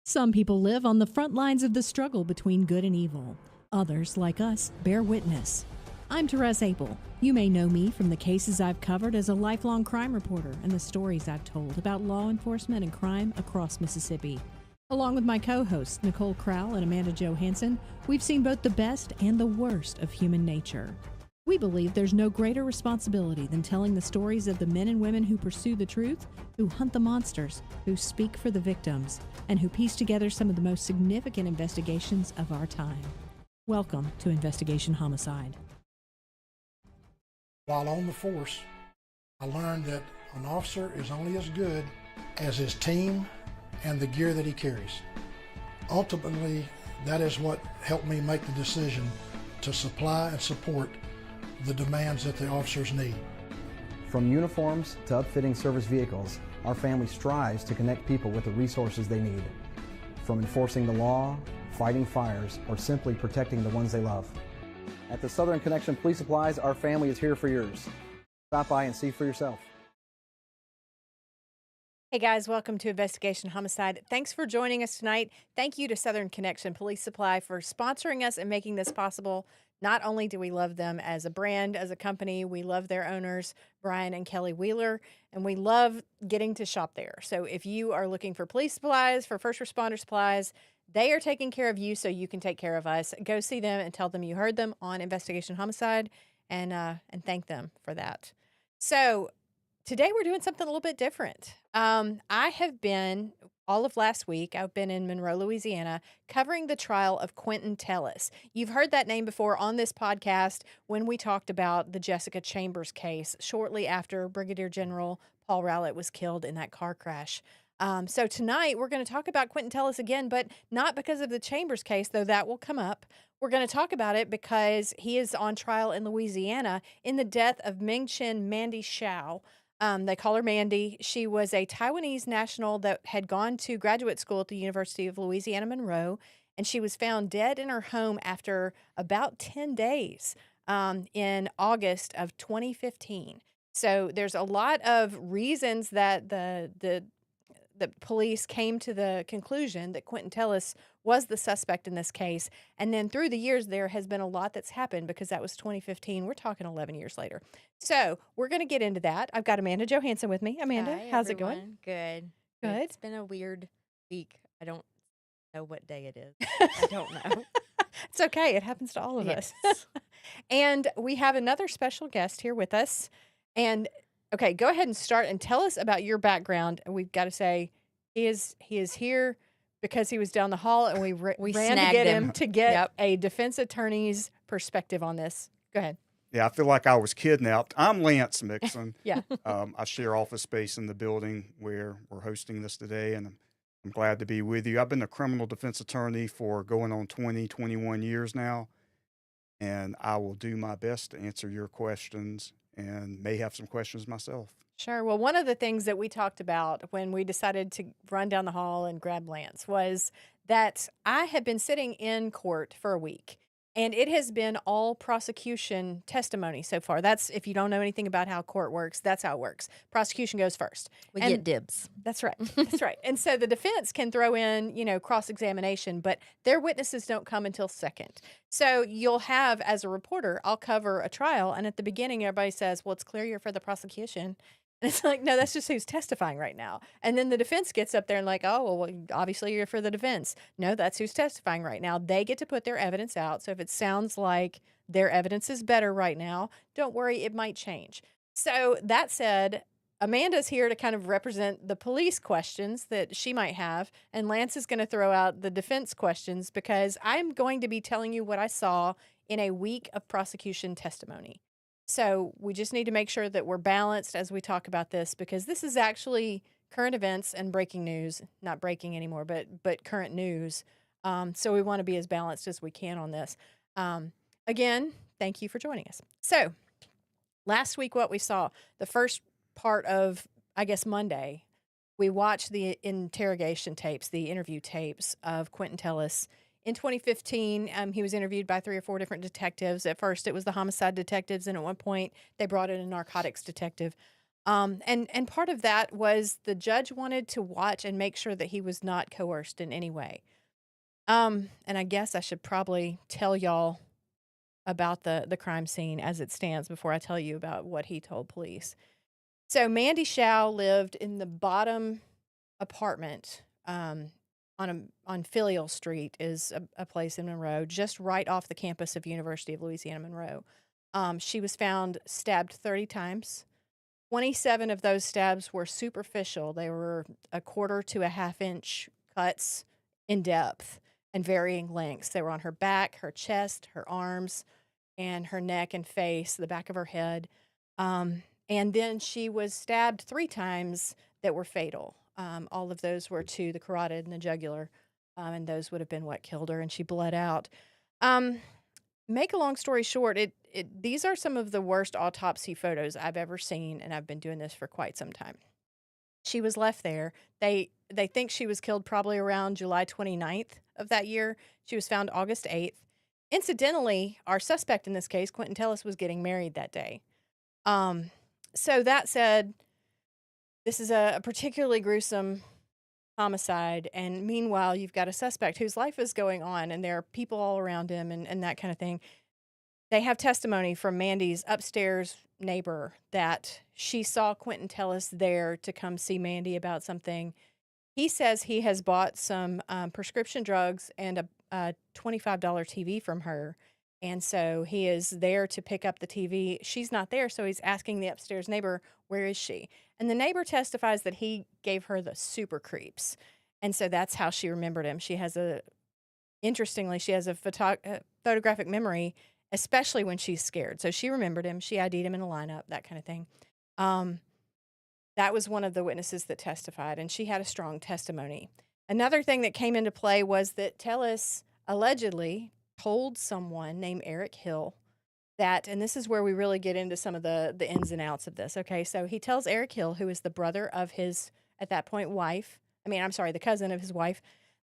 Some people live on the front lines of the struggle between good and evil. Others, like us, bear witness. I'm Therese Apel. You may know me from the cases I've covered as a lifelong crime reporter and the stories I've told about law enforcement and crime across Mississippi. Along with my co-hosts, Nicole Crowell and Amanda Johansson, we've seen both the best and the worst of human nature. We believe there's no greater responsibility than telling the stories of the men and women who pursue the truth, who hunt the monsters, who speak for the victims, and who piece together some of the most significant investigations of our time. Welcome to Investigation Homicide. While on the force, I learned that an officer is only as good as his team and the gear that he carries. Ultimately, that is what helped me make the decision to supply and support the demands that the officers need. From uniforms to upfitting service vehicles, our family strives to connect people with the resources they need. From enforcing the law, fighting fires, or simply protecting the ones they love. At the Southern Connection Police Supplies, our family is here for yours. Stop by and see for yourself. Hey guys, welcome to Investigation Homicide. Thanks for joining us tonight. Thank you to Southern Connection Police Supply for sponsoring us and making this possible. Not only do we love them as a brand, as a company, we love their owners, Brian and Kelly Wheeler, and we love getting to shop there. So if you are looking for police supplies, for first responder supplies, they are taking care of you so you can take care of us. Go see them and tell them you heard them on Investigation Homicide and thank them for that. So today we're doing something a little bit different. I have been, all of last week, I've been in Monroe, Louisiana, covering the trial of Quinton Tellis. You've heard that name before on this podcast when we talked about the Jessica Chambers case shortly after Brigadier General Paul Rowlett was killed in that car crash. So tonight we're going to talk about Quinton Tellis again, but not because of the Chambers case, though that will come up. We're going to talk about it because he is on trial in Louisiana in the death of Ming Chen Mandy Hsiao. They call her Mandy. She was a Taiwanese national that had gone to graduate school at the University of Louisiana Monroe, and she was found dead in her home after about 10 days in August of 2015. So there's a lot of reasons that the police came to the conclusion that Quinton Tellis was the suspect in this case. And then through the years, there has been a lot that's happened because that was 2015. We're talking 11 years later. So we're going to get into that. I've got Amanda Johansson with me. Amanda, Hi, how's everyone. it going? Good. Good. It's been a weird week. I don't know what day it is. I don't know. It's okay. It happens to all of us. And we have another special guest here with us. And okay, go ahead and start and tell us about your background. And we've got to say, he is here because he was down the hall, and we ran to snagged get him. him to get Yep. a defense attorney's perspective on this. Go ahead. Yeah, I feel like I was kidnapped. I'm Lance Mixon. Yeah. I share office space in the building where we're hosting this today, and I'm glad to be with you. I've been a criminal defense attorney for going on 21 years now, and I will do my best to answer your questions and may have some questions myself. Sure. Well, one of the things that we talked about when we decided to run down the hall and grab Lance was that I had been sitting in court for a week, and it has been all prosecution testimony so far. That's, if you don't know anything about how court works, that's how it works. Prosecution goes first. We And get dibs. That's right. That's right. And so the defense can throw in, cross-examination, but their witnesses don't come until second. So you'll have, as a reporter, I'll cover a trial, and at the beginning, everybody says, well, it's clear you're for the prosecution. And it's like, no, that's just who's testifying right now. And then the defense gets up there and like, oh, well, obviously you're for the defense. No, that's who's testifying right now. They get to put their evidence out. So if it sounds like their evidence is better right now, don't worry, it might change. So that said, Amanda's here to kind of represent the police questions that she might have, and Lance is going to throw out the defense questions because I'm going to be telling you what I saw in a week of prosecution testimony. So we just need to make sure that we're balanced as we talk about this, because this is actually current events and breaking news, not breaking anymore, but current news. So we want to be as balanced as we can on this. Again, thank you for joining us. So last week, what we saw, the first part of, I guess, Monday, we watched the interrogation tapes, the interview tapes of Quinton Tellis. In 2015, he was interviewed by 3 or 4 different detectives. At first, it was the homicide detectives, and at one point, they brought in a narcotics detective. And part of that was the judge wanted to watch and make sure that he was not coerced in any way. And I guess I should probably tell y'all about the crime scene as it stands before I tell you about what he told police. So Mandy Hsiao lived in the bottom apartment on Filial Street is a place in Monroe, just right off the campus of University of Louisiana Monroe. She was found stabbed 30 times. 27 of those stabs were superficial. They were a quarter to a half inch cuts in depth and varying lengths. They were on her back, her chest, her arms, and her neck and face, the back of her head. And then she was stabbed 3 times that were fatal. All of those were to the carotid and the jugular, and those would have been what killed her, and she bled out. Make a long story short, these are some of the worst autopsy photos I've ever seen, and I've been doing this for quite some time. She was left there. They think she was killed probably around July 29th of that year. She was found August 8th. Incidentally, our suspect in this case, Quinton Tellis, was getting married that day. So that said, this is a particularly gruesome homicide, and meanwhile, you've got a suspect whose life is going on, and there are people all around him and that kind of thing. They have testimony from Mandy's upstairs neighbor that she saw Quinton Tellis there to come see Mandy about something. He says he has bought some prescription drugs and a $25 TV from her. And so he is there to pick up the TV. She's not there, so he's asking the upstairs neighbor, where is she? And the neighbor testifies that he gave her the super creeps. And so that's how she remembered him. Interestingly, she has a photographic memory, especially when she's scared. So she remembered him. She ID'd him in a lineup, that kind of thing. That was one of the witnesses that testified, and she had a strong testimony. Another thing that came into play was that Tellis allegedly told someone named Eric Hill that, and this is where we really get into some of the ins and outs of this, okay? So he tells Eric Hill, who is the brother of his, at that point, the cousin of his wife,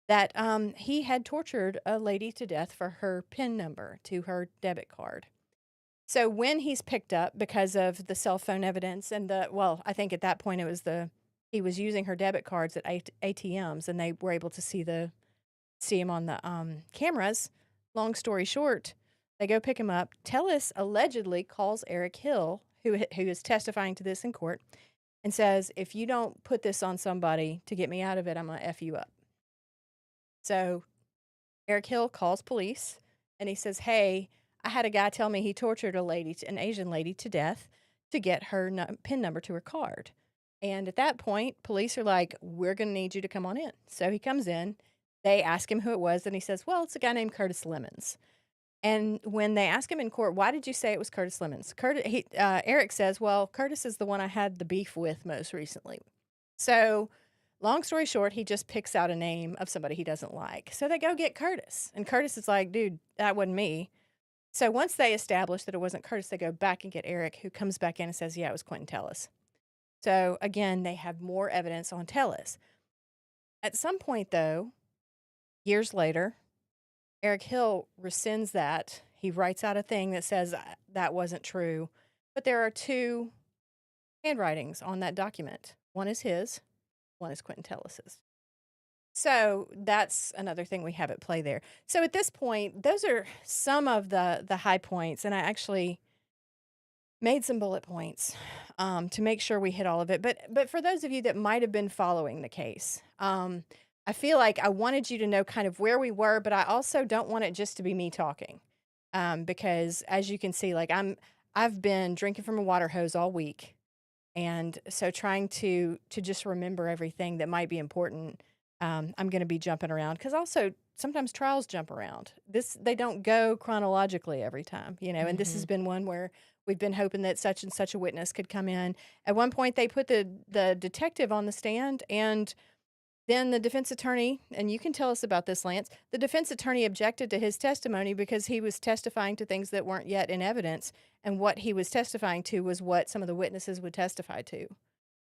that he had tortured a lady to death for her PIN number to her debit card. So when he's picked up because of the cell phone evidence and I think at that point he was using her debit cards at ATMs, and they were able to see him on the cameras. Long story short, they go pick him up. Tellis allegedly calls Eric Hill, who is testifying to this in court, and says, if you don't put this on somebody to get me out of it, I'm going to F you up. So Eric Hill calls police, and he says, hey, I had a guy tell me he tortured an Asian lady to death to get her PIN number to her card. And at that point, police are like, we're going to need you to come on in. So he comes in. They ask him who it was, and he says, well, it's a guy named Curtis Lemons. And when they ask him in court, why did you say it was Curtis Lemons? Eric says, well, Curtis is the one I had the beef with most recently. So long story short, he just picks out a name of somebody he doesn't like. So they go get Curtis. And Curtis is like, dude, that wasn't me. So once they establish that it wasn't Curtis, they go back and get Eric, who comes back in and says, yeah, it was Quinton Tellis. So again, they have more evidence on Tellis. At some point, though, years later, Eric Hill rescinds that. He writes out a thing that says that wasn't true. But there are 2 handwritings on that document. One is his, one is Quinton Tellis's. So that's another thing we have at play there. So at this point, those are some of the high points, and I actually made some bullet points to make sure we hit all of it. But for those of you that might have been following the case, I feel like I wanted you to know kind of where we were, but I also don't want it just to be me talking, because as you can see, like I've been drinking from a water hose all week, and so trying to just remember everything that might be important. I'm going to be jumping around because also sometimes trials jump around. They don't go chronologically every time, and this has been one where we've been hoping that such and such a witness could come in. At one point, they put the detective on the stand, and then the defense attorney, and you can tell us about this, Lance, the defense attorney objected to his testimony because he was testifying to things that weren't yet in evidence, and what he was testifying to was what some of the witnesses would testify to.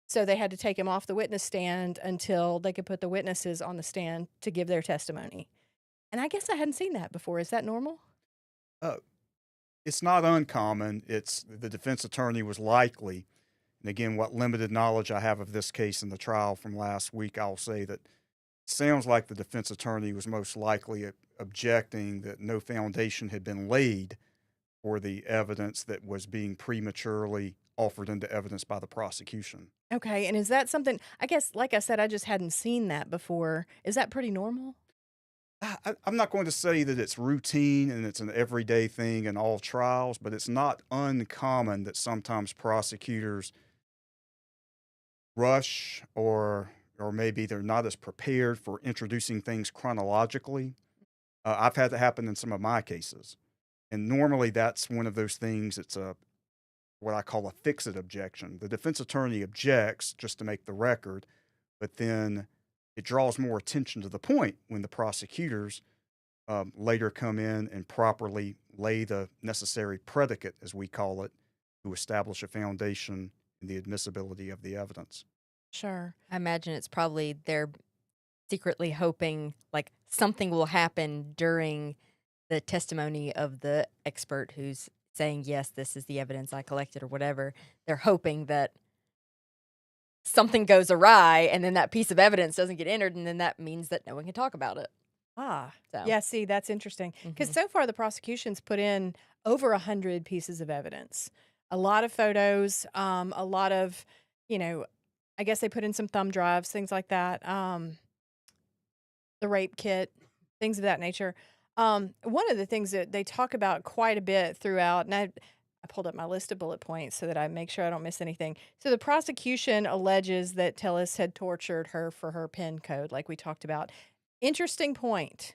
So they had to take him off the witness stand until they could put the witnesses on the stand to give their testimony. And I guess I hadn't seen that before. Is that normal? It's not uncommon. The defense attorney was likely And again, what limited knowledge I have of this case in the trial from last week, I'll say that it sounds like the defense attorney was most likely objecting that no foundation had been laid for the evidence that was being prematurely offered into evidence by the prosecution. Okay, and is that something, I guess, like I said, I just hadn't seen that before. Is that pretty normal? I'm not going to say that it's routine and it's an everyday thing in all trials, but it's not uncommon that sometimes prosecutors rush or maybe they're not as prepared for introducing things chronologically. I've had that happen in some of my cases. And normally that's one of those things, it's what I call a fix-it objection. The defense attorney objects just to make the record, but then it draws more attention to the point when the prosecutors later come in and properly lay the necessary predicate, as we call it, to establish a foundation in the admissibility of the evidence. Sure. I imagine it's probably they're secretly hoping like something will happen during the testimony of the expert who's saying, yes, this is the evidence I collected or whatever. They're hoping that something goes awry and then that piece of evidence doesn't get entered, and then that means that no one can talk about it. So. Yeah, see, that's interesting. Because so far the prosecution's put in over 100 pieces of evidence. A lot of photos, a lot of, I guess they put in some thumb drives, things like that, the rape kit, things of that nature. One of the things that they talk about quite a bit throughout, and I pulled up my list of bullet points so that I make sure I don't miss anything. So the prosecution alleges that Tellis had tortured her for her PIN code, like we talked about. Interesting point.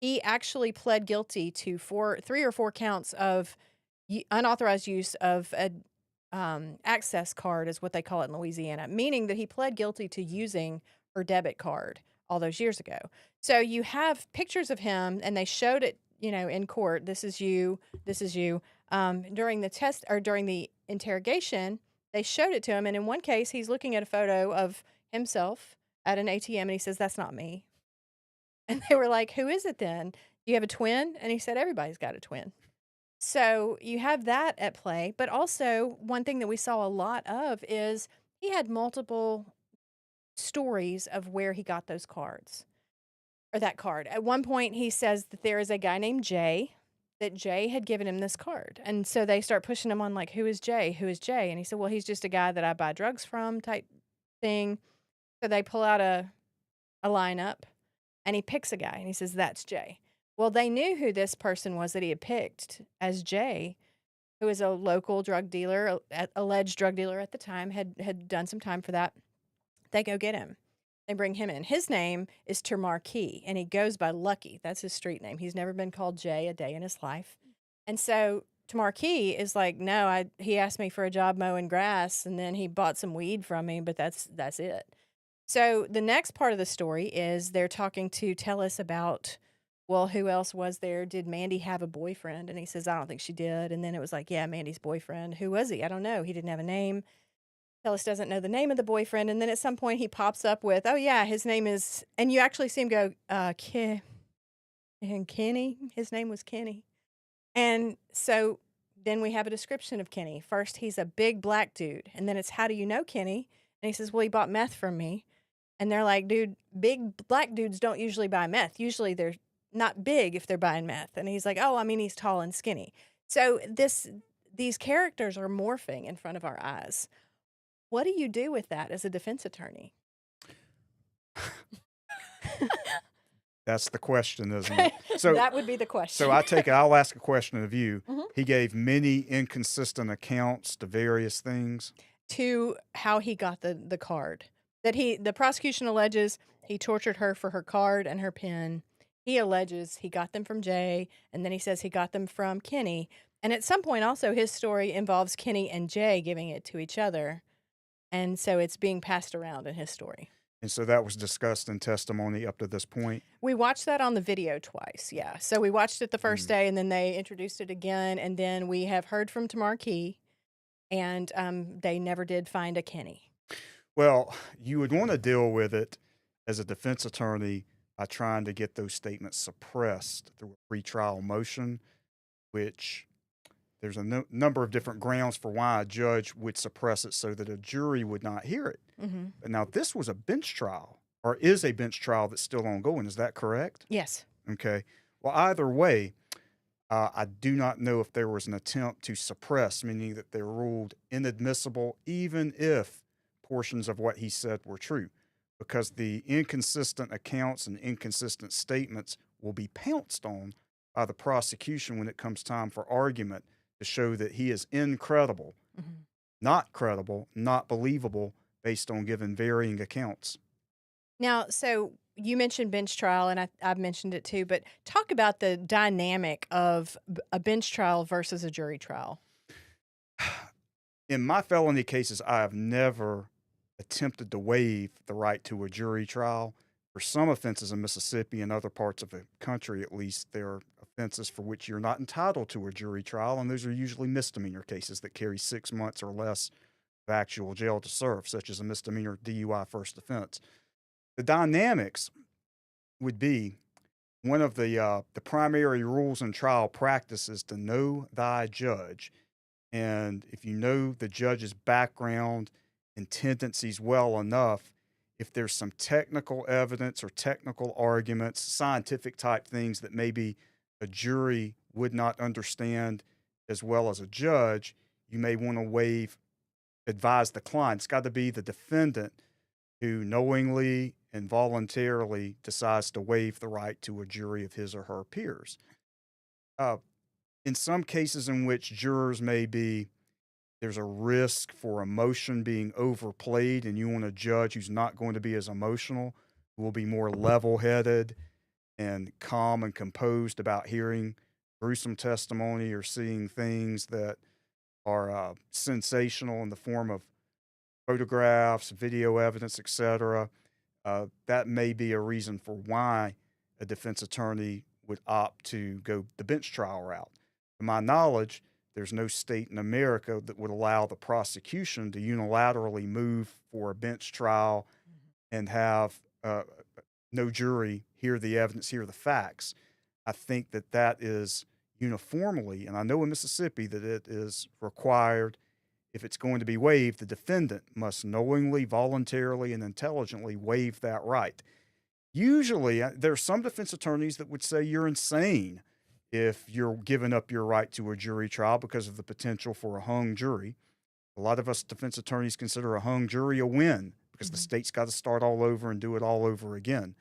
He actually pled guilty to 3 or 4 counts of unauthorized use of a access card, is what they call it in Louisiana, meaning that he pled guilty to using her debit card all those years ago. So you have pictures of him, and they showed it, in court. This is you. This is you. During the test or during the interrogation, they showed it to him, and in one case, he's looking at a photo of himself at an ATM, and he says, "That's not me." And they were like, "Who is it then? Do you have a twin?" And he said, "Everybody's got a twin." So you have that at play. But also, one thing that we saw a lot of is he had multiple stories of where he got those cards or that card. At one point, he says that there is a guy named Jay, that Jay had given him this card. And so they start pushing him on, like, who is Jay? Who is Jay? And he said, well, he's just a guy that I buy drugs from type thing. So they pull out a lineup. And he picks a guy, and he says, that's Jay. Well, they knew who this person was that he had picked as Jay, who is a local drug dealer, alleged drug dealer at the time, had done some time for that. They go get him. They bring him in. His name is Termarkey, and he goes by Lucky. That's his street name. He's never been called Jay a day in his life. And so Termarkey is like, no, he asked me for a job mowing grass, and then he bought some weed from me, but that's it. So the next part of the story is they're talking to Tellis about, well, who else was there? Did Mandy have a boyfriend? And he says, I don't think she did. And then it was like, yeah, Mandy's boyfriend. Who was he? I don't know. He didn't have a name. Tellis doesn't know the name of the boyfriend. And then at some point he pops up with, oh, yeah, his name is, and you actually see him go, Kenny. His name was Kenny. And so then we have a description of Kenny. First, he's a big black dude. And then it's, how do you know Kenny? And he says, well, he bought meth from me. And they're like, dude, big black dudes don't usually buy meth. Usually they're not big if they're buying meth. And he's like, oh, I mean, he's tall and skinny. So these characters are morphing in front of our eyes. What do you do with that as a defense attorney? That's the question, isn't it? So that would be the question. So I'll ask a question of you. Mm-hmm. He gave many inconsistent accounts to various things. To how he got the card. That the prosecution alleges he tortured her for her card and her PIN. He alleges he got them from Jay, and then he says he got them from Kenny. And at some point also his story involves Kenny and Jay giving it to each other. And so it's being passed around in his story. And so that was discussed in testimony up to this point? We watched that on the video twice, yeah. So we watched it the first day, and then they introduced it again, and then we have heard from Termarkey, and they never did find a Kenny. Well, you would want to deal with it as a defense attorney by trying to get those statements suppressed through a pretrial motion, which there's a number of different grounds for why a judge would suppress it so that a jury would not hear it. Mm-hmm. But now this was a bench trial, or is a bench trial that's still ongoing. Is that correct? Yes. Okay. Well, either way, I do not know if there was an attempt to suppress, meaning that they were ruled inadmissible, even if portions of what he said were true, because the inconsistent accounts and inconsistent statements will be pounced on by the prosecution when it comes time for argument to show that he is incredible, Mm-hmm. not credible, not believable, based on given varying accounts. Now, so you mentioned bench trial, and I've mentioned it too, but talk about the dynamic of a bench trial versus a jury trial. In my felony cases, I have never attempted to waive the right to a jury trial. For some offenses in Mississippi and other parts of the country, at least, there are offenses for which you're not entitled to a jury trial, and those are usually misdemeanor cases that carry 6 months or less of actual jail to serve, such as a misdemeanor DUI first offense. The dynamics would be one of the primary rules in trial practice is to know thy judge. And if you know the judge's background and tendencies well enough, if there's some technical evidence or technical arguments, scientific type things that maybe a jury would not understand as well as a judge, you may want to advise the client. It's got to be the defendant who knowingly and voluntarily decides to waive the right to a jury of his or her peers. In some cases in which jurors there's a risk for emotion being overplayed, and you want a judge who's not going to be as emotional, who will be more level-headed and calm and composed about hearing gruesome testimony or seeing things that are sensational in the form of photographs, video evidence, etc. That may be a reason for why a defense attorney would opt to go the bench trial route. To my knowledge, there's no state in America that would allow the prosecution to unilaterally move for a bench trial and have no jury hear the evidence, hear the facts. I think that is uniformly, and I know in Mississippi that it is required. If it's going to be waived, the defendant must knowingly, voluntarily, and intelligently waive that right. Usually, there are some defense attorneys that would say you're insane if you're giving up your right to a jury trial because of the potential for a hung jury. A lot of us defense attorneys consider a hung jury a win because the state's got to start all over and do it all over again.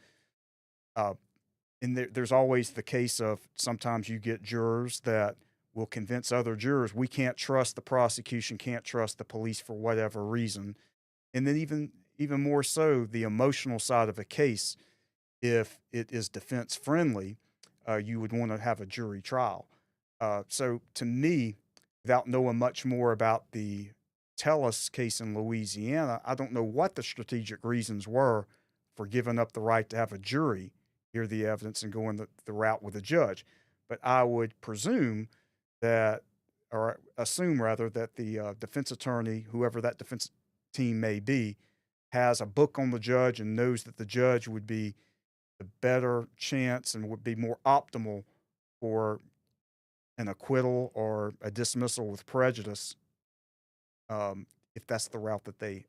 And there's always the case of sometimes you get jurors that will convince other jurors we can't trust the prosecution, can't trust the police for whatever reason. And then even more so, the emotional side of a case, if it is defense friendly, you would want to have a jury trial. So to me, without knowing much more about the Tellis case in Louisiana, I don't know what the strategic reasons were for giving up the right to have a jury hear the evidence and going the route with a judge. But I would presume that, or assume rather, that the defense attorney, whoever that defense team may be, has a book on the judge and knows that the judge would be the better chance and would be more optimal for an acquittal or a dismissal with prejudice, if that's the route that they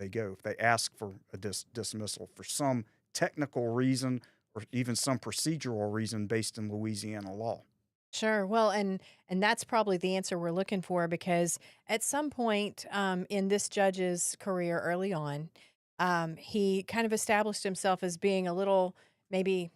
go. If they ask for a dismissal for some technical reason or even some procedural reason based in Louisiana law. Sure. Well, and that's probably the answer we're looking for, because at some point in this judge's career early on, he kind of established himself as being maybe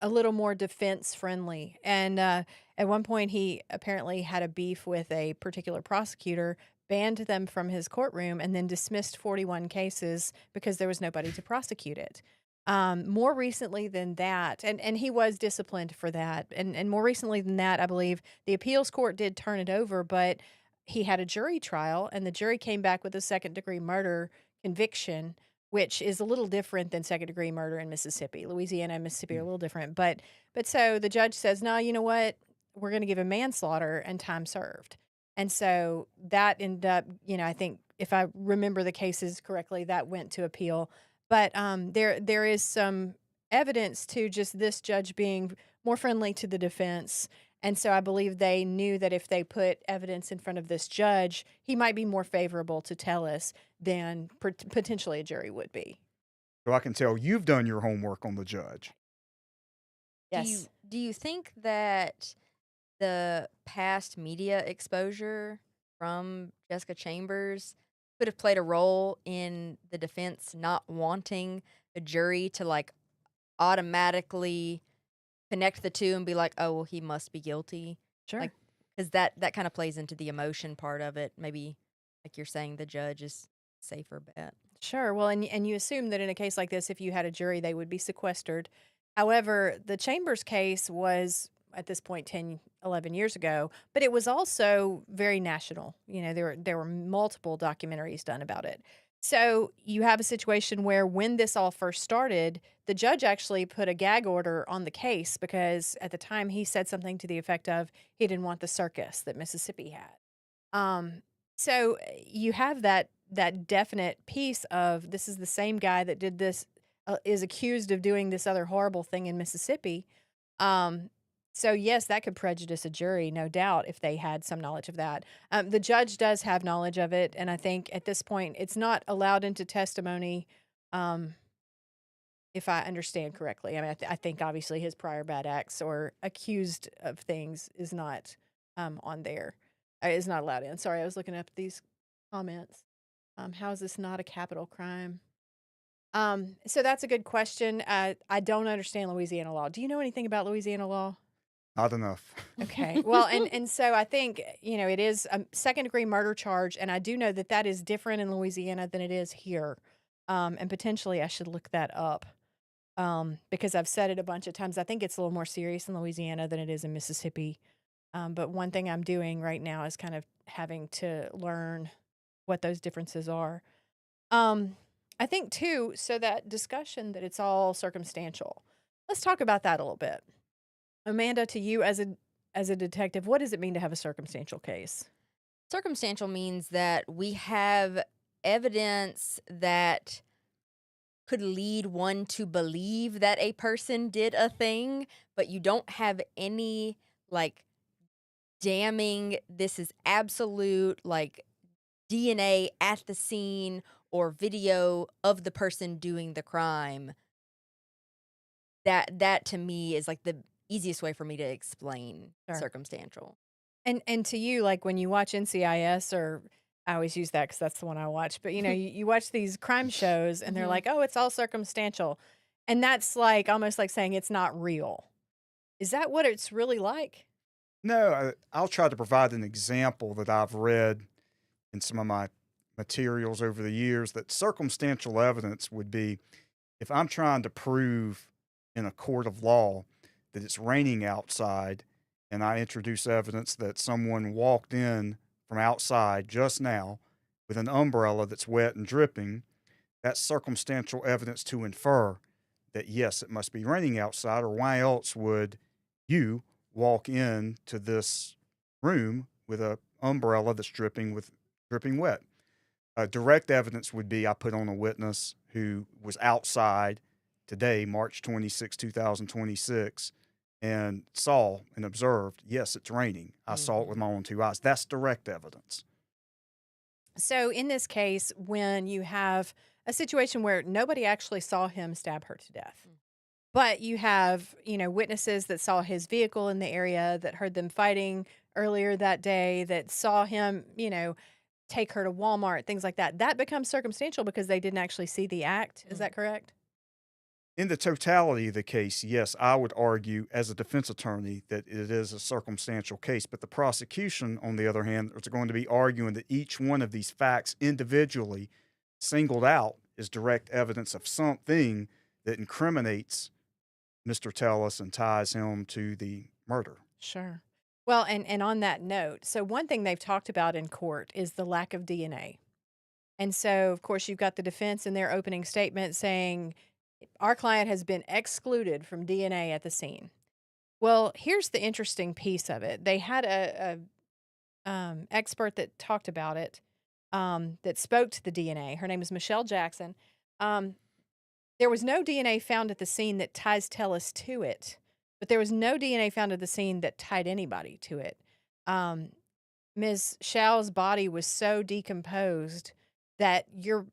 a little more defense friendly. And at one point, he apparently had a beef with a particular prosecutor, banned them from his courtroom, and then dismissed 41 cases because there was nobody to prosecute it. More recently than that, and he was disciplined for that, and more recently than that, I believe the appeals court did turn it over, but he had a jury trial, and the jury came back with a second-degree murder conviction, which is a little different than second-degree murder in Mississippi. Louisiana and Mississippi are a little different, but so the judge says, no, you know what? We're going to give him manslaughter and time served. And so that ended up, I think if I remember the cases correctly, that went to appeal. But there is some evidence to just this judge being more friendly to the defense And so I believe they knew that if they put evidence in front of this judge, he might be more favorable to Tellis than potentially a jury would be. So I can tell you've done your homework on the judge. Yes. Do you think that the past media exposure from Jessica Chambers could have played a role in the defense not wanting a jury to like automatically connect the two and be like, oh, well, he must be guilty? Sure. Like, because that kind of plays into the emotion part of it. Maybe, like you're saying, the judge is safer bet. Sure. Well, and you assume that in a case like this, if you had a jury, they would be sequestered. However, the Chambers case was at this point 10, 11 years ago, but it was also very national. You know, there were multiple documentaries done about it. So you have a situation where when this all first started, the judge actually put a gag order on the case because at the time he said something to the effect of he didn't want the circus that Mississippi had. So you have that definite piece of this is the same guy that did this is accused of doing this other horrible thing in Mississippi. So yes, that could prejudice a jury, no doubt, if they had some knowledge of that. The judge does have knowledge of it, and I think at this point it's not allowed into testimony. If I understand correctly, I mean, I think obviously his prior bad acts or accused of things is not on there. Is not allowed in. Sorry, I was looking up these comments. How is this not a capital crime? So that's a good question. I don't understand Louisiana law. Do you know anything about Louisiana law? Not enough. Okay. Well, and so I think, you know, it is a second-degree murder charge, and I do know that that is different in Louisiana than it is here. And potentially I should look that up because I've said it a bunch of times. I think it's a little more serious in Louisiana than it is in Mississippi. But one thing I'm doing right now is kind of having to learn what those differences are. I think, too, so that discussion that it's all circumstantial. Let's talk about that a little bit. Amanda, to you as a detective, what does it mean to have a circumstantial case? Circumstantial means that we have evidence that could lead one to believe that a person did a thing, but you don't have any, like, damning, this is absolute, like, DNA at the scene or video of the person doing the crime. That to me is like the easiest way for me to explain Sure. circumstantial. And to you, like when you watch NCIS, or I always use that because that's the one I watch, but you know, you watch these crime shows and they're like, oh, it's all circumstantial. And that's like almost like saying it's not real. Is that what it's really like? No, I'll try to provide an example that I've read in some of my materials over the years that circumstantial evidence would be if I'm trying to prove in a court of law that it's raining outside and I introduce evidence that someone walked in from outside just now with an umbrella that's wet and dripping, that's circumstantial evidence to infer that, yes, it must be raining outside, or why else would you walk in to this room with an umbrella that's dripping wet? Direct evidence would be I put on a witness who was outside today, March 26, 2026, and saw and observed, yes, it's raining. I saw it with my own two eyes. That's direct evidence. So in this case, when you have a situation where nobody actually saw him stab her to death, but you have, you know, witnesses that saw his vehicle in the area, that heard them fighting earlier that day, that saw him, you know, take her to Walmart, things like that, that becomes circumstantial because they didn't actually see the act. Is that correct? In the totality of the case, yes, I would argue as a defense attorney that it is a circumstantial case. But the prosecution, on the other hand, is going to be arguing that each one of these facts individually, singled out, is direct evidence of something that incriminates Mr. Tellis and ties him to the murder. Sure. Well, and on that note, so one thing they've talked about in court is the lack of DNA. And so, of course, you've got the defense in their opening statement saying, our client has been excluded from DNA at the scene. Well, here's the interesting piece of it. They had a expert that talked about it, that spoke to the DNA. Her name is Michelle Jackson. There was no DNA found at the scene that ties Tellis to it. but there was no DNA found at the scene that tied anybody to it. Ms. Hsiao's body was so decomposed that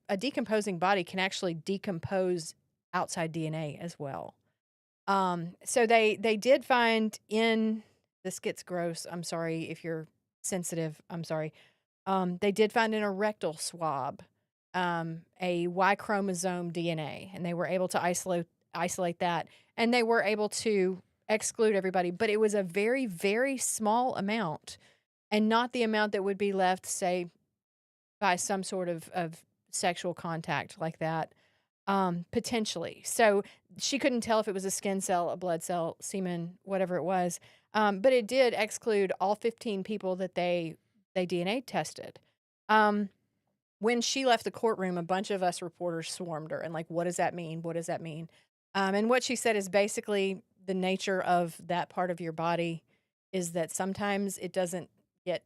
a decomposing body can actually decompose outside DNA as well. So they did find in this gets gross. I'm sorry if you're sensitive. I'm sorry. They did find in a rectal swab a Y chromosome DNA, and they were able to isolate that, and they were able to exclude everybody, but it was a very, very small amount, and not the amount that would be left, say, by some sort of sexual contact like that, potentially. So she couldn't tell if it was a skin cell, a blood cell, semen, whatever it was. But it did exclude all 15 people that they DNA tested. When she left the courtroom, a bunch of us reporters swarmed her and like, what does that mean? What does that mean? And what she said is basically the nature of that part of your body is that sometimes it doesn't get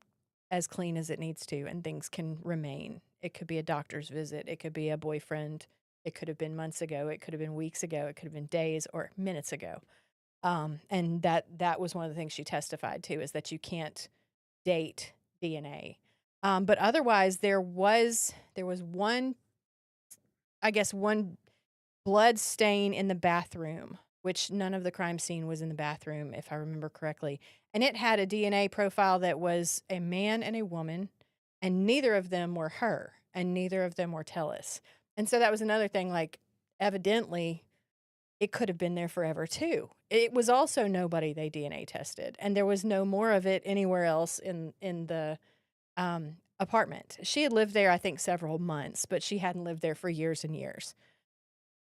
as clean as it needs to, and things can remain. It could be a doctor's visit. It could be a boyfriend. It could have been months ago. It could have been weeks ago. It could have been days or minutes ago. And that was one of the things she testified to, is that you can't date DNA. But otherwise, there was one, I guess, one blood stain in the bathroom, which none of the crime scene was in the bathroom, if I remember correctly. And it had a DNA profile that was a man and a woman, and neither of them were her, and neither of them were Tellis. And so that was another thing, like, evidently, it could have been there forever, too. It was also nobody they DNA tested, and there was no more of it anywhere else in the apartment. She had lived there, I think, several months, but she hadn't lived there for years and years.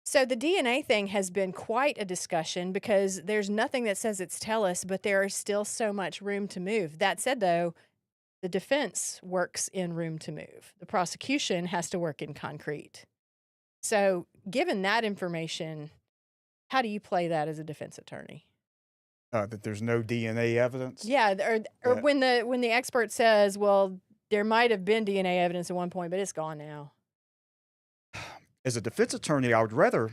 So the DNA thing has been quite a discussion, because there's nothing that says it's Tellis, but there is still so much room to move. That said, though, the defense works in room to move. The prosecution has to work in concrete. So given that information, how do you play that as a defense attorney? That there's no DNA evidence? Yeah, or when the expert says, well, there might have been DNA evidence at one point, but it's gone now. As a defense attorney, I would rather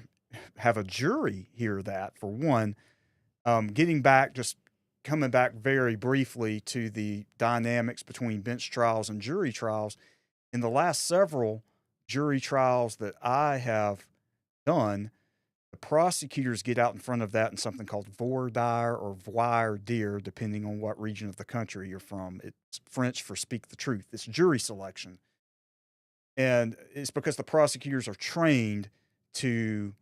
have a jury hear that, for one. Coming back very briefly to the dynamics between bench trials and jury trials, in the last several jury trials that I have done, the prosecutors get out in front of that in something called voir dire or voir dire, depending on what region of the country you're from. It's French for speak the truth. It's jury selection. And it's because the prosecutors are trained to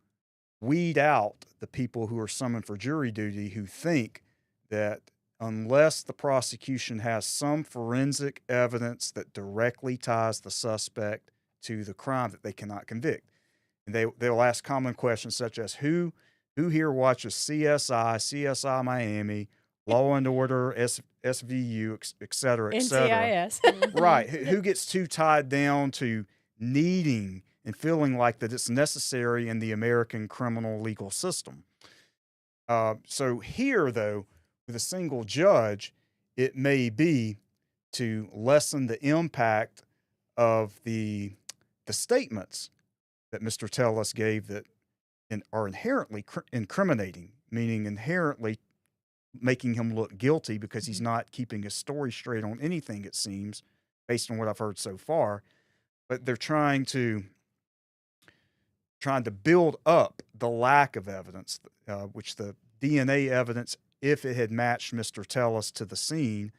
weed out the people who are summoned for jury duty, who think that unless the prosecution has some forensic evidence that directly ties the suspect to the crime, that they cannot convict. And they'll ask common questions such as, who here watches CSI Miami, Law and Order, SVU, et cetera, et cetera. NCIS. Right. Who gets too tied down to needing and feeling like that it's necessary in the American criminal legal system. So here, though, with a single judge, it may be to lessen the impact of the statements that Mr. Tellis gave that are inherently incriminating, meaning inherently making him look guilty because he's not keeping his story straight on anything, it seems, based on what I've heard so far. But they're trying to build up the lack of evidence, which the DNA evidence, if it had matched Mr. Tellis to the scene,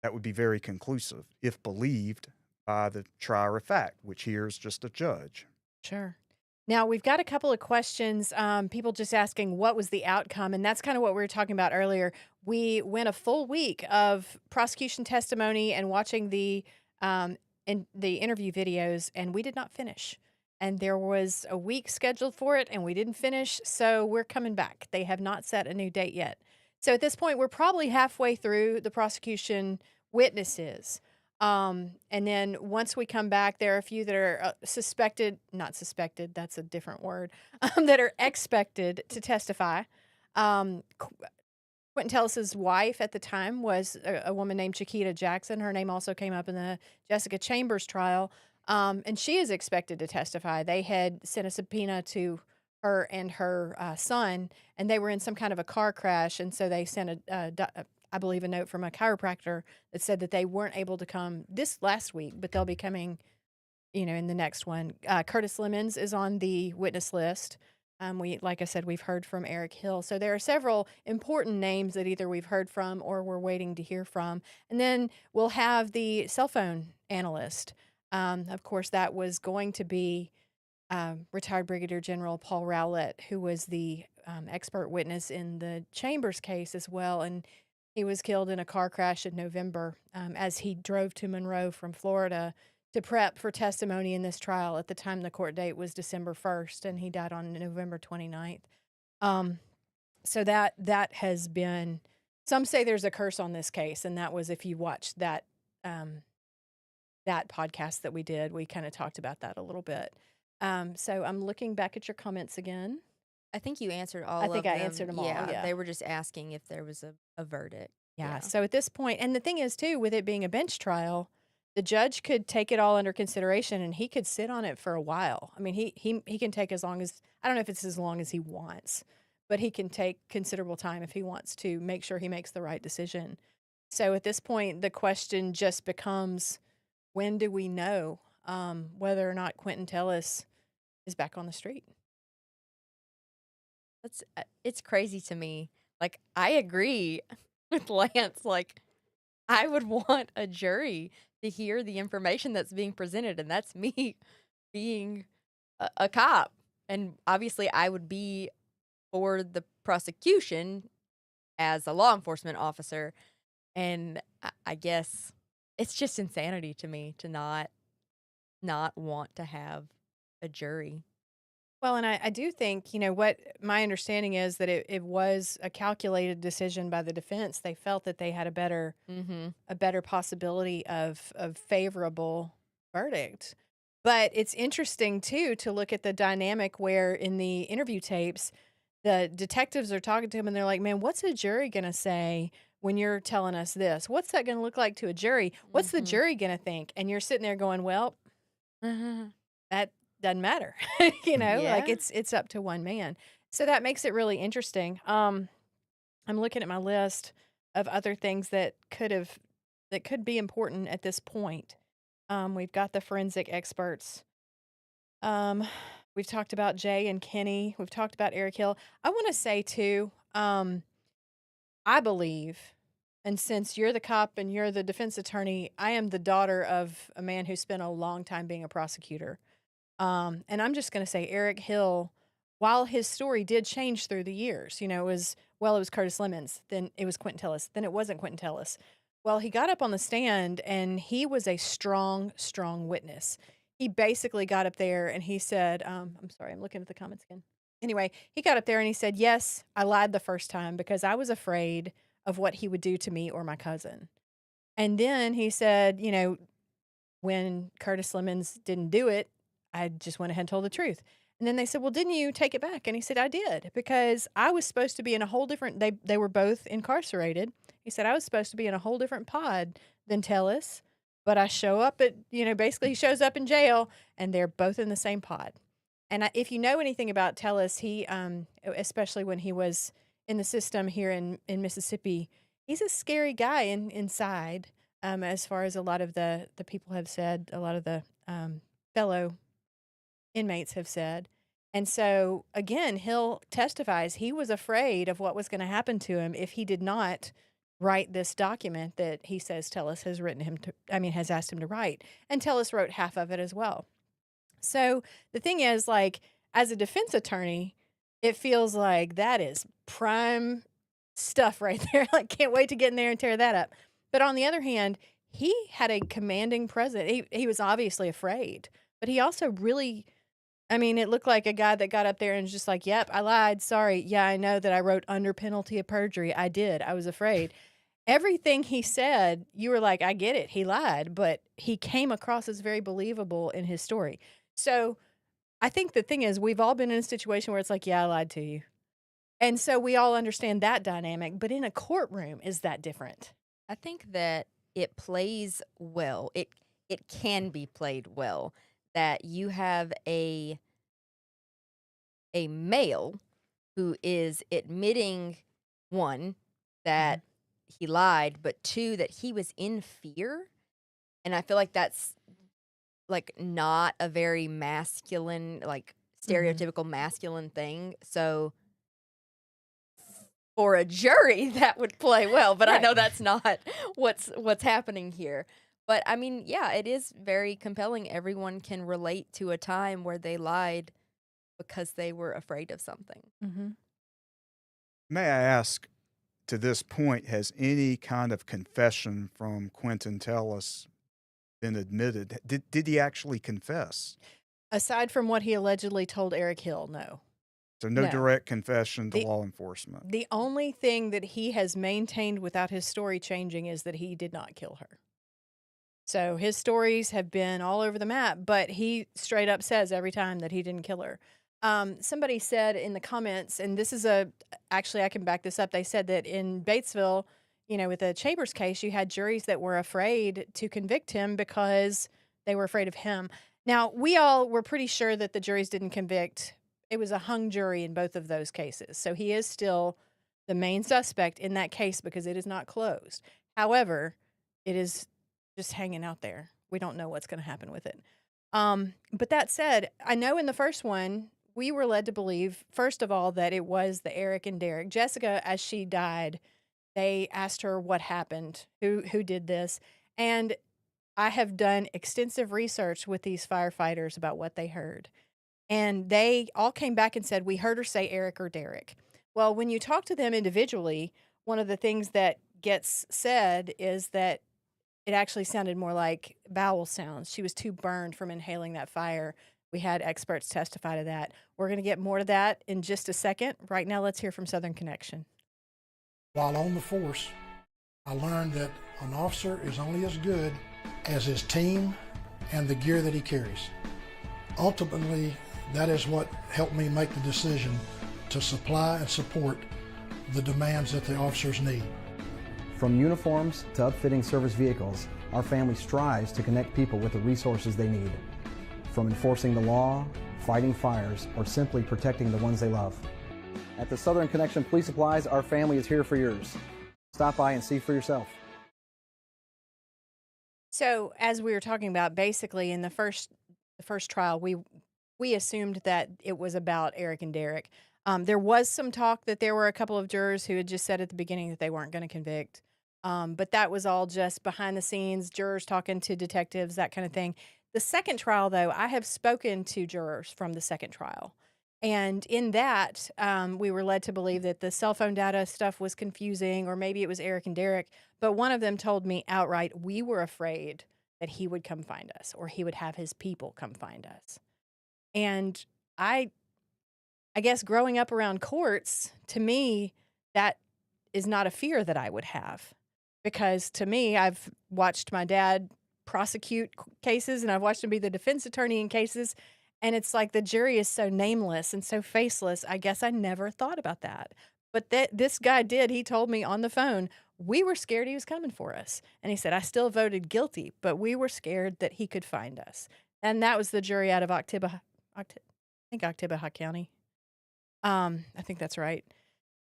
that would be very conclusive, if believed by the trier of fact, which here is just a judge. Sure. Now, we've got a couple of questions, people just asking what was the outcome, and that's kind of what we were talking about earlier. We went a full week of prosecution testimony and watching the interview videos, and we did not finish. And there was a week scheduled for it, and we didn't finish, so we're coming back. They have not set a new date yet. So at this point, we're probably halfway through the prosecution witnesses. And then once we come back, there are a few that are not suspected, that's a different word, that are expected to testify. Quinton Tellis' wife at the time was a woman named Chiquita Jackson. Her name also came up in the Jessica Chambers trial. And she is expected to testify. They had sent a subpoena to her and her son, and they were in some kind of a car crash, and so they sent I believe, a note from a chiropractor that said that they weren't able to come this last week, but they'll be coming, in the next one. Curtis Lemons is on the witness list. Like I said, we've heard from Eric Hill. So there are several important names that either we've heard from or we're waiting to hear from. And then we'll have the cell phone analyst. Of course, that was going to be retired Brigadier General Paul Rowlett, who was the expert witness in the Chambers case as well. And he was killed in a car crash in November as he drove to Monroe from Florida to prep for testimony in this trial. At the time, the court date was December 1st, and he died on November 29th. So that has been, some say there's a curse on this case, and that was, if you watched that that podcast that we did, we kind of talked about that a little bit. So I'm looking back at your comments again. I think you answered all of them. I think I answered them all, yeah. They were just asking if there was a verdict. Yeah. So at this point, and the thing is, too, with it being a bench trial, the judge could take it all under consideration, and he could sit on it for a while. I mean, he can take as long as, I don't know if it's as long as he wants, but he can take considerable time if he wants to make sure he makes the right decision. So at this point, the question just becomes, when do we know whether or not Quinton Tellis is back on the street? It's crazy to me. Like, I agree with Lance. Like, I would want a jury to hear the information that's being presented, and that's me being a cop. And obviously, I would be for the prosecution as a law enforcement officer. And I guess it's just insanity to me to not want to have a jury. Well, and I do think, what my understanding is that it was a calculated decision by the defense. They felt that they had a better possibility of favorable verdict. But it's interesting, too, to look at the dynamic where in the interview tapes, the detectives are talking to him and they're like, man, what's a jury going to say when you're telling us this? What's that going to look like to a jury? What's the jury going to think? And you're sitting there going, well, that doesn't matter. Like it's up to one man. So that makes it really interesting. I'm looking at my list of other things that could be important at this point. We've got the forensic experts. We've talked about Jay and Kenny. We've talked about Eric Hill. I want to say too, I believe, and since you're the cop and you're the defense attorney, I am the daughter of a man who spent a long time being a prosecutor. And I'm just going to say Eric Hill, while his story did change through the years, it was Curtis Lemons, then it was Quinton Tellis, then it wasn't Quinton Tellis. Well, he got up on the stand and he was a strong, strong witness. He basically got up there and he said, I'm sorry, I'm looking at the comments again. Anyway, he got up there and he said, yes, I lied the first time because I was afraid of what he would do to me or my cousin. And then he said, when Curtis Lemons didn't do it, I just went ahead and told the truth. And then they said, well, didn't you take it back? And he said, I did, because I was supposed to be in a whole different, they were both incarcerated. He said, I was supposed to be in a whole different pod than Tellis, but I show up at, basically he shows up in jail and they're both in the same pod. And if you know anything about Tellis, he, especially when he was in the system here in Mississippi, he's a scary guy inside, as far as a lot of the people have said, a lot of the fellow inmates have said. And so, again, Hill testifies he was afraid of what was going to happen to him if he did not write this document that he says Tellis has has asked him to write. And Tellis wrote half of it as well. So the thing is, like, as a defense attorney, it feels like that is prime stuff right there. Like, can't wait to get in there and tear that up. But on the other hand, he had a commanding presence. He was obviously afraid, but he also really, it looked like a guy that got up there and was just like, yep, I lied. Sorry. Yeah, I know that I wrote under penalty of perjury. I did. I was afraid. Everything he said, you were like, I get it. He lied, but he came across as very believable in his story. So I think the thing is, we've all been in a situation where it's like, yeah, I lied to you. And so we all understand that dynamic, but in a courtroom, is that different? I think that it plays well. It it can be played well. That you have a a male who is admitting, one, that he lied, but two, that he was in fear. And I feel like that's like not a very masculine, like stereotypical masculine thing. So for a jury, that would play well, but I know that's not what's happening here. But I mean, yeah, it is very compelling. Everyone can relate to a time where they lied because they were afraid of something. May I ask, to this point, has any kind of confession from Quinton Tellis been admitted? Did he actually confess? Aside from what he allegedly told Eric Hill, no. So no No. direct confession to law enforcement. The only thing that he has maintained without his story changing is that he did not kill her. So his stories have been all over the map, but he straight up says every time that he didn't kill her. Somebody said in the comments, and this is actually I can back this up. They said that in Batesville, with the Chambers case, you had juries that were afraid to convict him because they were afraid of him. Now, we all were pretty sure that the juries didn't convict. It was a hung jury in both of those cases. So he is still the main suspect in that case because it is not closed. However, it is just hanging out there. We don't know what's going to happen with it. But that said, I know in the first one, we were led to believe, first of all, that it was the Eric and Derek. Jessica, as she died, they asked her what happened, who did this. And I have done extensive research with these firefighters about what they heard. And they all came back and said, we heard her say Eric or Derek. Well, when you talk to them individually, one of the things that gets said is that it actually sounded more like bowel sounds. She was too burned from inhaling that fire. We had experts testify to that. We're going to get more to that in just a second. Right now, let's hear from Southern Connection. While on the force, I learned that an officer is only as good as his team and the gear that he carries. Ultimately, that is what helped me make the decision to supply and support the demands that the officers need. From uniforms to upfitting service vehicles, our family strives to connect people with the resources they need. From enforcing the law, fighting fires, or simply protecting the ones they love. At the Southern Connection Police Supplies, our family is here for yours. Stop by and see for yourself. So, as we were talking about, basically in the first trial, we assumed that it was about Eric and Derek. There was some talk that there were a couple of jurors who had just said at the beginning that they weren't going to convict. But that was all just behind the scenes, jurors talking to detectives, that kind of thing. The second trial, though, I have spoken to jurors from the second trial. And in that, we were led to believe that the cell phone data stuff was confusing, or maybe it was Eric and Derek. But one of them told me outright, we were afraid that he would come find us, or he would have his people come find us. And I guess growing up around courts, to me, that is not a fear that I would have. Because to me, I've watched my dad prosecute cases, and I've watched him be the defense attorney in cases. And it's like the jury is so nameless and so faceless. I guess I never thought about that. But this guy did. He told me on the phone, we were scared he was coming for us. And he said, I still voted guilty, but we were scared that he could find us. And that was the jury out of Oktibbeha County. I think that's right.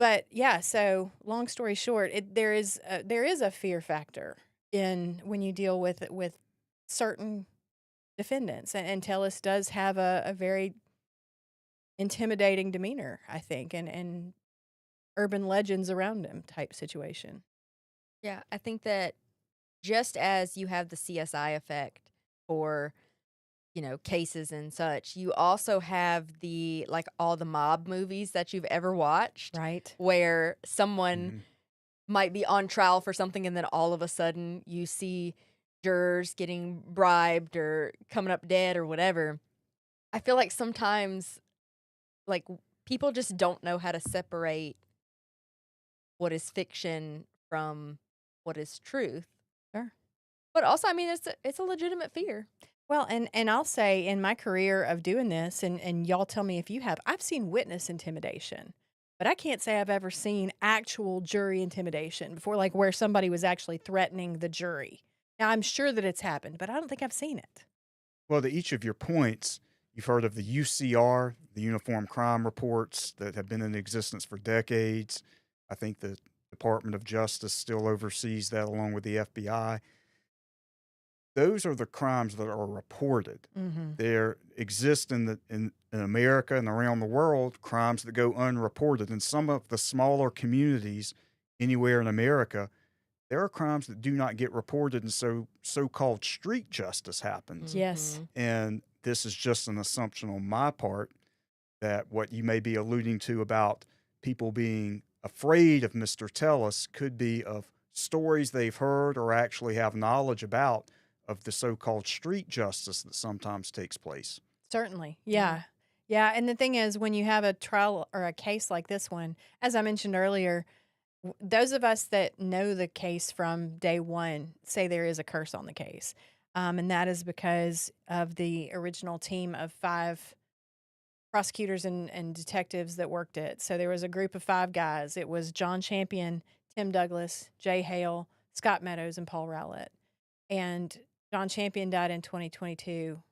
But yeah, so long story short, there is a fear factor in when you deal with certain defendants, and Tellis does have a very intimidating demeanor, I think, and urban legends around him type situation. Yeah, I think that just as you have the CSI effect for, cases and such, you also have all the mob movies that you've ever watched. Right. Where someone might be on trial for something and then all of a sudden you see jurors getting bribed or coming up dead or whatever. I feel like sometimes, people just don't know how to separate what is fiction from what is truth. Sure. But also, I mean, it's a legitimate fear. Well, and I'll say in my career of doing this, and y'all tell me if you have, I've seen witness intimidation, but I can't say I've ever seen actual jury intimidation before, like where somebody was actually threatening the jury. Now, I'm sure that it's happened, but I don't think I've seen it. Well, to each of your points, You've heard of the UCR, the Uniform Crime Reports, that have been in existence for decades. I think the Department of Justice still oversees that along with the FBI. Those are the crimes that are reported. Mm-hmm. There exist in America and around the world crimes that go unreported. In some of the smaller communities anywhere in America, there are crimes that do not get reported, and so-called street justice happens. Yes. And this is just an assumption on my part that what you may be alluding to about people being afraid of Mr. Tellis could be of stories they've heard or actually have knowledge about of the so-called street justice that sometimes takes place. Certainly. Yeah. Yeah. And the thing is, when you have a trial or a case like this one, as I mentioned earlier, those of us that know the case from day one say there is a curse on the case. And that is because of the original team of 5 prosecutors and detectives that worked it. So there was a group of 5 guys. It was John Champion, Tim Douglas, Jay Hale, Scott Meadows, and Paul Rowlett. And John Champion died in 2022.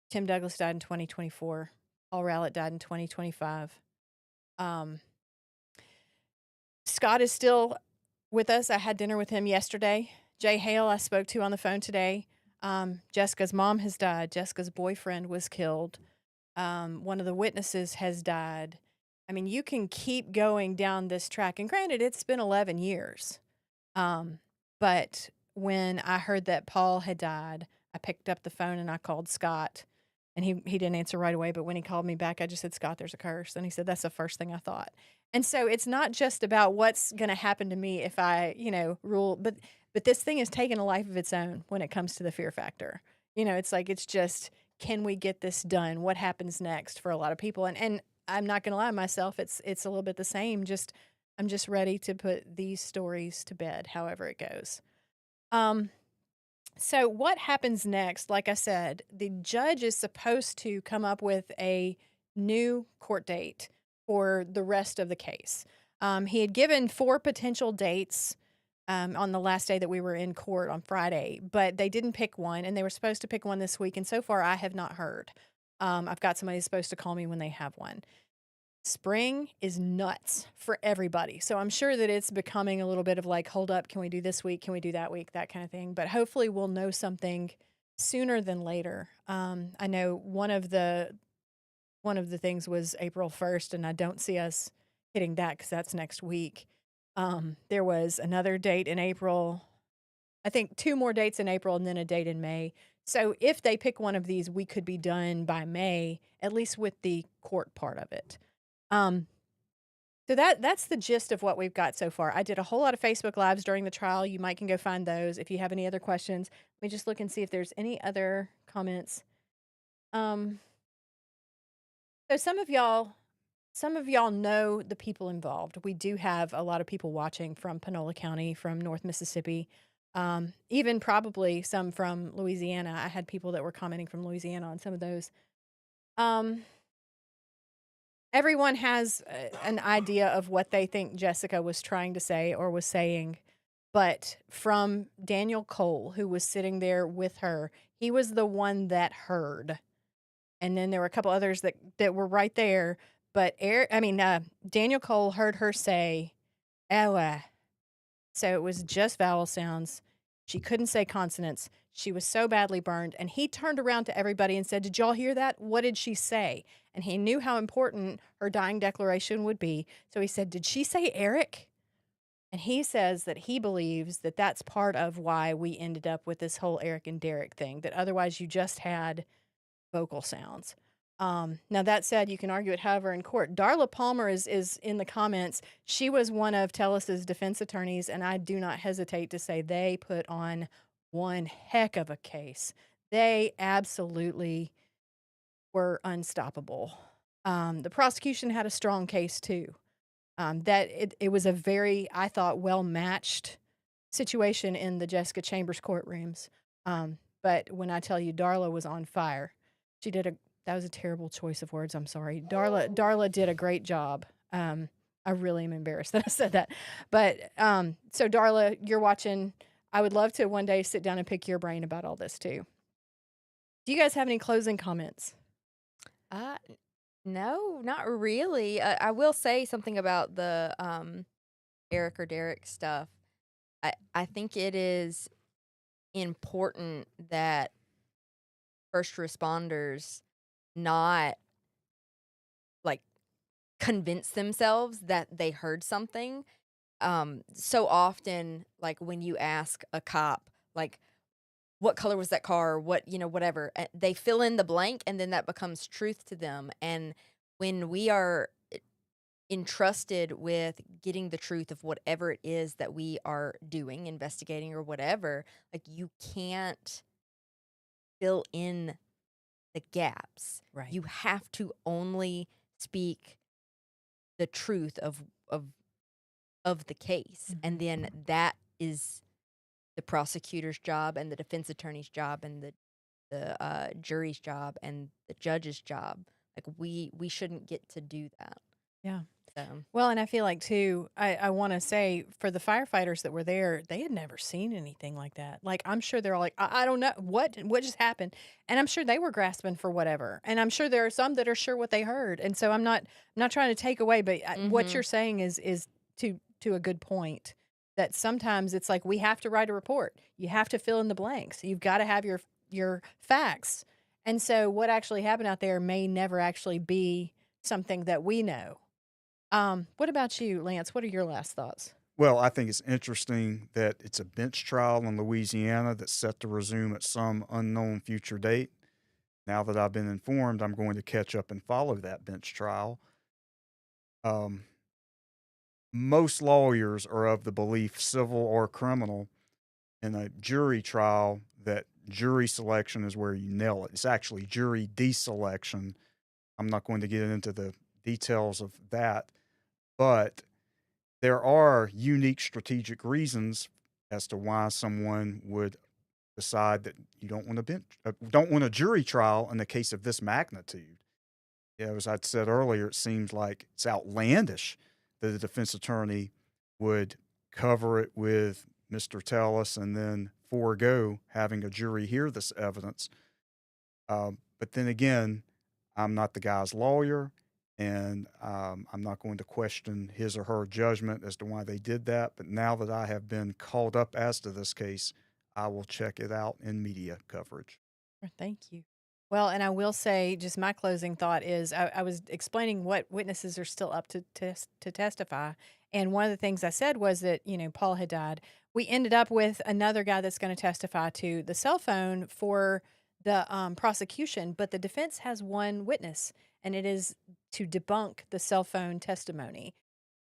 Tim Douglas died in 2024. Paul Rowlett died in 2025. Scott is still with us. I had dinner with him yesterday. Jay Hale I spoke to on the phone today. Jessica's mom has died. Jessica's boyfriend was killed. One of the witnesses has died. I mean, you can keep going down this track. And granted, it's been 11 years. But when I heard that Paul had died, I picked up the phone and I called Scott. And he didn't answer right away. But when he called me back, I just said, Scott, there's a curse. And he said, that's the first thing I thought. And so it's not just about what's going to happen to me if I, rule. But this thing has taken a life of its own when it comes to the fear factor. It's like, it's just, can we get this done? What happens next for a lot of people? And I'm not going to lie to myself. It's a little bit the same. I'm just ready to put these stories to bed, however it goes. So what happens next? Like I said, the judge is supposed to come up with a new court date for the rest of the case. He had given 4 potential dates on the last day that we were in court on Friday, but they didn't pick one, and they were supposed to pick one this week, and so far I have not heard. I've got somebody who's supposed to call me when they have one. Spring is nuts for everybody. So I'm sure that it's becoming a little bit of like, hold up, can we do this week? Can we do that week? That kind of thing. But hopefully we'll know something sooner than later. I know one of the things was April 1st, and I don't see us hitting that because that's next week. There was another date in April, I think 2 more dates in April, and then a date in May. So if they pick one of these, we could be done by May, at least with the court part of it. So that's the gist of what we've got so far. I did a whole lot of Facebook Lives during the trial. You can go find those. If you have any other questions, let me just look and see if there's any other comments. So some of y'all know the people involved. We do have a lot of people watching from Panola County, from North Mississippi, even probably some from Louisiana. I had people that were commenting from Louisiana on some of those. Everyone has an idea of what they think Jessica was trying to say or was saying. But from Daniel Cole, who was sitting there with her, he was the one that heard. And then there were a couple others that were right there. But Daniel Cole heard her say, Ella. So it was just vowel sounds. She couldn't say consonants. She was so badly burned. And he turned around to everybody and said, did y'all hear that? What did she say? And he knew how important her dying declaration would be. So he said, did she say Eric? And he says that he believes that that's part of why we ended up with this whole Eric and Derek thing, that otherwise you just had vocal sounds. Now, that said, you can argue it however in court. Darla Palmer is in the comments. She was one of Tellis's defense attorneys, and I do not hesitate to say they put on one heck of a case. They absolutely were unstoppable. The prosecution had a strong case too. It was a very, I thought, well-matched situation in the Jessica Chambers courtrooms. But when I tell you Darla was on fire, that was a terrible choice of words. I'm sorry. Darla did a great job. I really am embarrassed that I said that. But so Darla, you're watching. I would love to one day sit down and pick your brain about all this too. Do you guys have any closing comments? Uh, no, not really. I will say something about the Eric or Derek stuff. I think it is important that first responders not like convince themselves that they heard something. So often, like when you ask a cop, like, what color was that car? What, whatever, they fill in the blank and then that becomes truth to them. And when we are entrusted with getting the truth of whatever it is that we are doing, investigating or whatever, like you can't fill in the gaps. Right. You have to only speak the truth of the case. And then that is the prosecutor's job and the defense attorney's job and the jury's job and the judge's job. Like we shouldn't get to do that. Yeah. So Well, and I feel like too, I want to say for the firefighters that were there, they had never seen anything like that. Like I'm sure they're all like, I don't know what just happened, and I'm sure they were grasping for whatever. And I'm sure there are some that are sure what they heard. And so I'm not trying to take away, but what you're saying is to a good point. That sometimes it's like we have to write a report. You have to fill in the blanks. You've got to have your facts. And so what actually happened out there may never actually be something that we know. What about you, Lance? What are your last thoughts? Well, I think it's interesting that it's a bench trial in Louisiana that's set to resume at some unknown future date. Now that I've been informed, I'm going to catch up and follow that bench trial. Most lawyers are of the belief, civil or criminal, in a jury trial, that jury selection is where you nail it. It's actually jury deselection. I'm not going to get into the details of that, but there are unique strategic reasons as to why someone would decide that you don't want a jury trial in a case of this magnitude. Yeah, as I said earlier, it seems like it's outlandish that the defense attorney would cover it with Mr. Tellis and then forego having a jury hear this evidence. But then again, I'm not the guy's lawyer, and I'm not going to question his or her judgment as to why they did that. But now that I have been called up as to this case, I will check it out in media coverage. Thank you. Well, and I will say, just my closing thought is, I was explaining what witnesses are still up to testify, and one of the things I said was that Paul had died. We ended up with another guy that's going to testify to the cell phone for the prosecution, but the defense has one witness, and it is to debunk the cell phone testimony.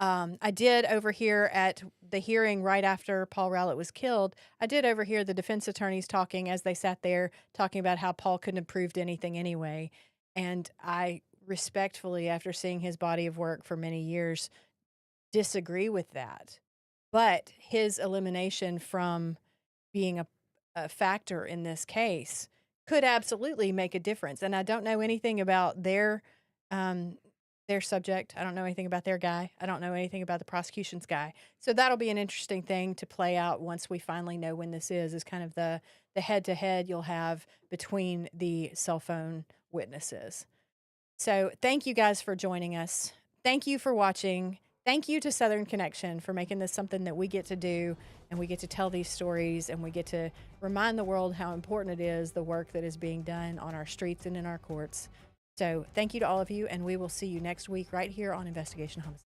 I did overhear at the hearing right after Paul Rowlett was killed, I did overhear the defense attorneys talking as they sat there, talking about how Paul couldn't have proved anything anyway. And I respectfully, after seeing his body of work for many years, disagree with that. But his elimination from being a factor in this case could absolutely make a difference. And I don't know anything about their subject. I don't know anything about their guy. I don't know anything about the prosecution's guy. So that'll be an interesting thing to play out once we finally know when this is kind of the head-to-head you'll have between the cell phone witnesses. So thank you guys for joining us. Thank you for watching. Thank you to Southern Connection for making this something that we get to do, and we get to tell these stories, and we get to remind the world how important it is, the work that is being done on our streets and in our courts. So thank you to all of you, and we will see you next week right here on Investigation Homicide.